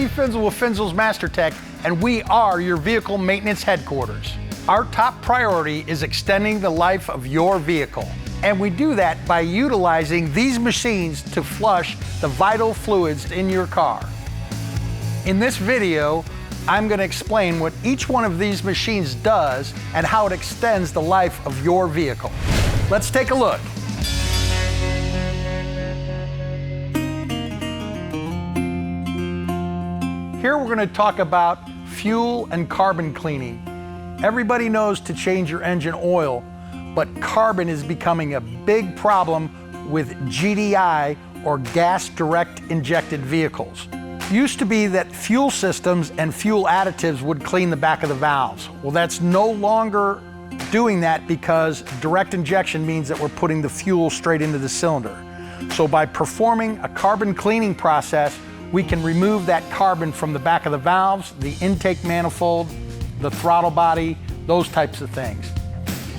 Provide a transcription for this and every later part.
Steve Finzel with Finzel's Mastertech, and we are your vehicle maintenance headquarters. Our top priority is extending the life of your vehicle, and we do that by utilizing these machines to flush the vital fluids in your car. In this video, I'm going to explain what each one of these machines does and how it extends the life of your vehicle. Let's take a look. Here we're going to talk about fuel and carbon cleaning. Everybody knows to change your engine oil, but carbon is becoming a big problem with GDI, or gas direct injected vehicles. It used to be that fuel systems and fuel additives would clean the back of the valves. Well, that's no longer doing that because direct injection means that we're putting the fuel straight into the cylinder. So by performing a carbon cleaning process, we can remove that carbon from the back of the valves, the intake manifold, the throttle body, those types of things.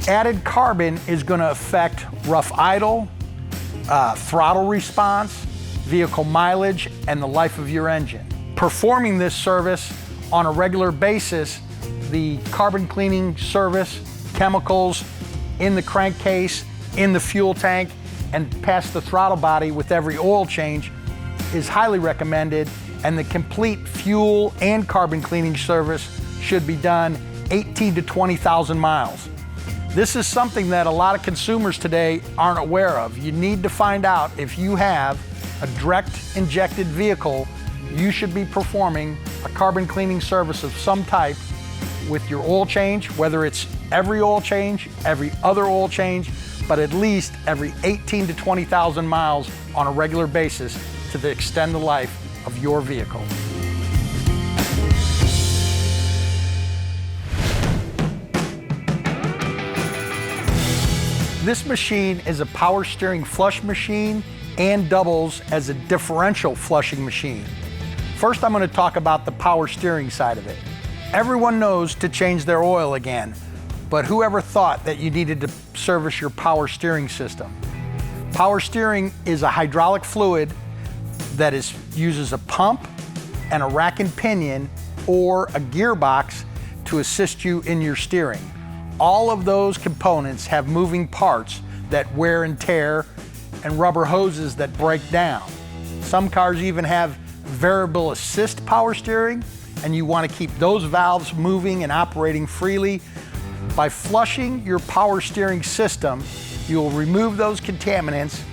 Added carbon is going to affect rough idle, throttle response, vehicle mileage, and the life of your engine. Performing this service on a regular basis, the carbon cleaning service, chemicals in the crankcase, in the fuel tank, and past the throttle body with every oil change is highly recommended, and the complete fuel and carbon cleaning service should be done 18 to 20,000 miles. This is something that a lot of consumers today aren't aware of. You need to find out if you have a direct injected vehicle, you should be performing a carbon cleaning service of some type with your oil change, whether it's every oil change, every other oil change, but at least every 18 to 20,000 miles on a regular basis to extend the life of your vehicle. This machine is a power steering flush machine and doubles as a differential flushing machine. First, I'm going to talk about the power steering side of it. Everyone knows to change their oil again, but whoever thought that you needed to service your power steering system? Power steering is a hydraulic fluid that uses a pump and a rack and pinion or a gearbox to assist you in your steering. All of those components have moving parts that wear and tear and rubber hoses that break down. Some cars even have variable assist power steering, and you want to keep those valves moving and operating freely. By flushing your power steering system, you'll remove those contaminants,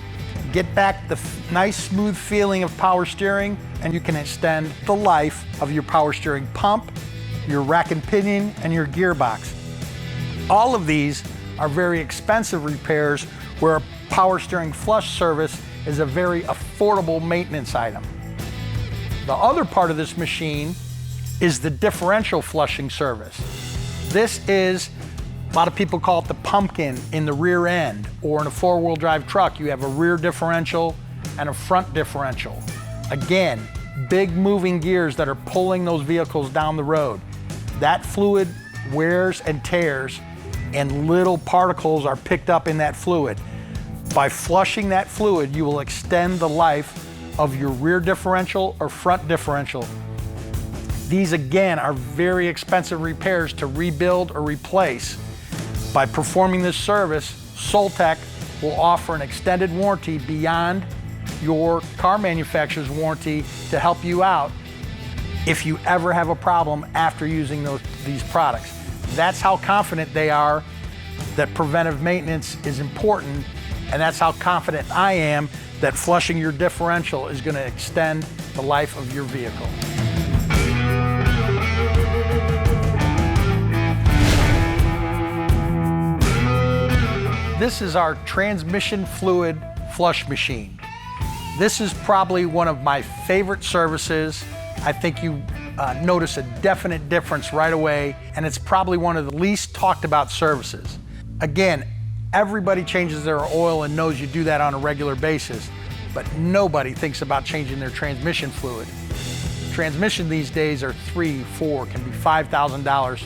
get back the nice smooth feeling of power steering, and you can extend the life of your power steering pump, your rack and pinion, and your gearbox. All of these are very expensive repairs, where a power steering flush service is a very affordable maintenance item. The other part of this machine is the differential flushing service. This is, a lot of people call it the pumpkin in the rear end, or in a four-wheel drive truck, you have a rear differential and a front differential. Again, big moving gears that are pulling those vehicles down the road. That fluid wears and tears, and little particles are picked up in that fluid. By flushing that fluid, you will extend the life of your rear differential or front differential. These again are very expensive repairs to rebuild or replace. By performing this service, Soltech will offer an extended warranty beyond your car manufacturer's warranty to help you out if you ever have a problem after using these products. That's how confident they are that preventive maintenance is important, and that's how confident I am that flushing your differential is going to extend the life of your vehicle. This is our transmission fluid flush machine. This is probably one of my favorite services. I think you notice a definite difference right away, and it's probably one of the least talked about services. Again, everybody changes their oil and knows you do that on a regular basis, but nobody thinks about changing their transmission fluid. Transmission these days are $3,000, $4,000, can be $5,000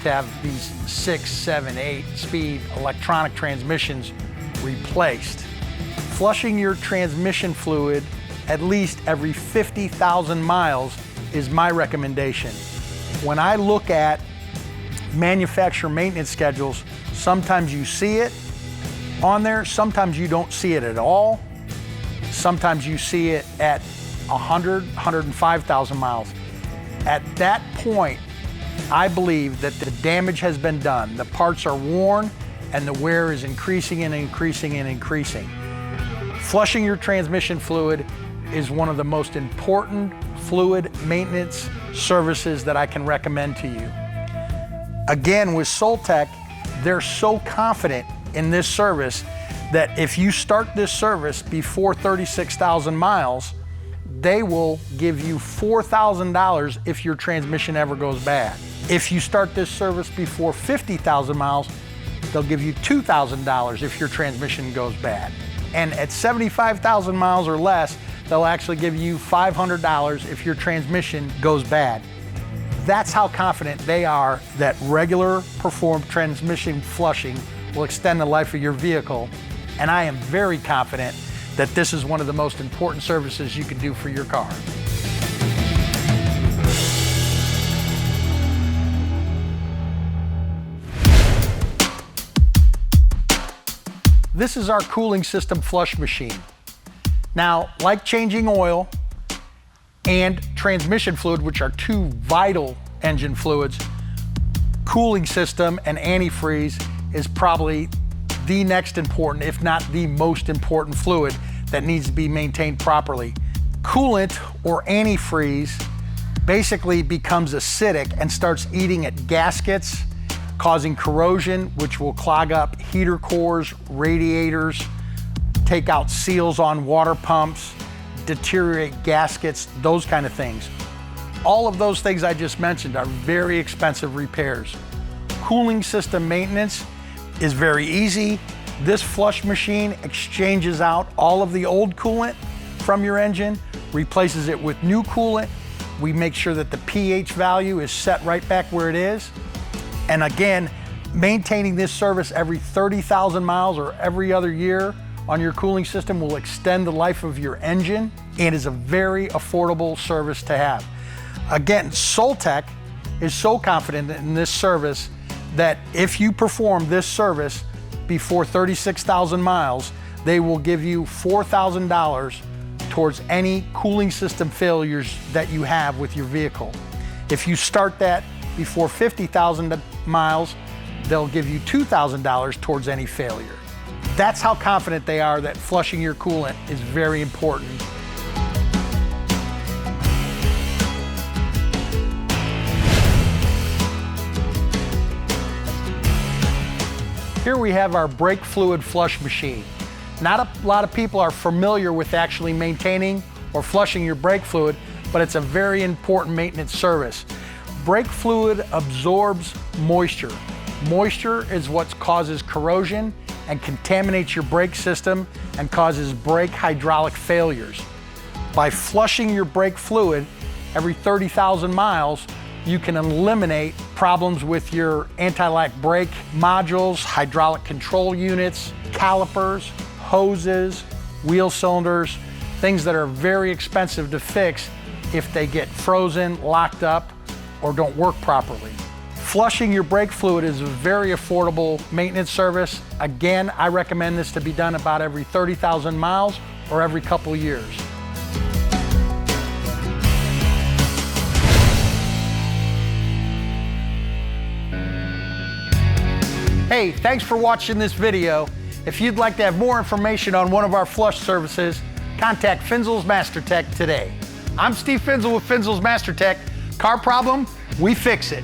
to have these 6, 7, 8 speed electronic transmissions replaced. Flushing your transmission fluid at least every 50,000 miles is my recommendation. When I look at manufacturer maintenance schedules, sometimes you see it on there, sometimes you don't see it at all. Sometimes you see it at 100, 105,000 miles. At that point, I believe that the damage has been done. The parts are worn and the wear is increasing and increasing and increasing. Flushing your transmission fluid is one of the most important fluid maintenance services that I can recommend to you. Again, with Soltech, they're so confident in this service that if you start this service before 36,000 miles, they will give you $4,000 if your transmission ever goes bad. If you start this service before 50,000 miles, they'll give you $2,000 if your transmission goes bad. And at 75,000 miles or less, they'll actually give you $500 if your transmission goes bad. That's how confident they are that regular performed transmission flushing will extend the life of your vehicle. And I am very confident that this is one of the most important services you can do for your car. This is our cooling system flush machine. Now, like changing oil and transmission fluid, which are two vital engine fluids, cooling system and antifreeze is probably the next important, if not the most important fluid that needs to be maintained properly. Coolant or antifreeze basically becomes acidic and starts eating at gaskets, causing corrosion, which will clog up heater cores, radiators, take out seals on water pumps, deteriorate gaskets, those kind of things. All of those things I just mentioned are very expensive repairs. Cooling system maintenance is very easy. This flush machine exchanges out all of the old coolant from your engine, replaces it with new coolant. We make sure that the pH value is set right back where it is. And again, maintaining this service every 30,000 miles or every other year on your cooling system will extend the life of your engine and is a very affordable service to have. Again, Soltech is so confident in this service that if you perform this service before 36,000 miles, they will give you $4,000 towards any cooling system failures that you have with your vehicle. If you start that before 50,000 miles, they'll give you $2,000 towards any failure. That's how confident they are that flushing your coolant is very important. Here we have our brake fluid flush machine. Not a lot of people are familiar with actually maintaining or flushing your brake fluid, but it's a very important maintenance service. Brake fluid absorbs moisture. Moisture is what causes corrosion and contaminates your brake system and causes brake hydraulic failures. By flushing your brake fluid every 30,000 miles, you can eliminate problems with your anti-lock brake modules, hydraulic control units, calipers, hoses, wheel cylinders, things that are very expensive to fix if they get frozen, locked up, or don't work properly. Flushing your brake fluid is a very affordable maintenance service. Again, I recommend this to be done about every 30,000 miles or every couple years. Hey, thanks for watching this video. If you'd like to have more information on one of our flush services, contact Finzel's Mastertech today. I'm Steve Finzel with Finzel's Mastertech. Car problem? We fix it.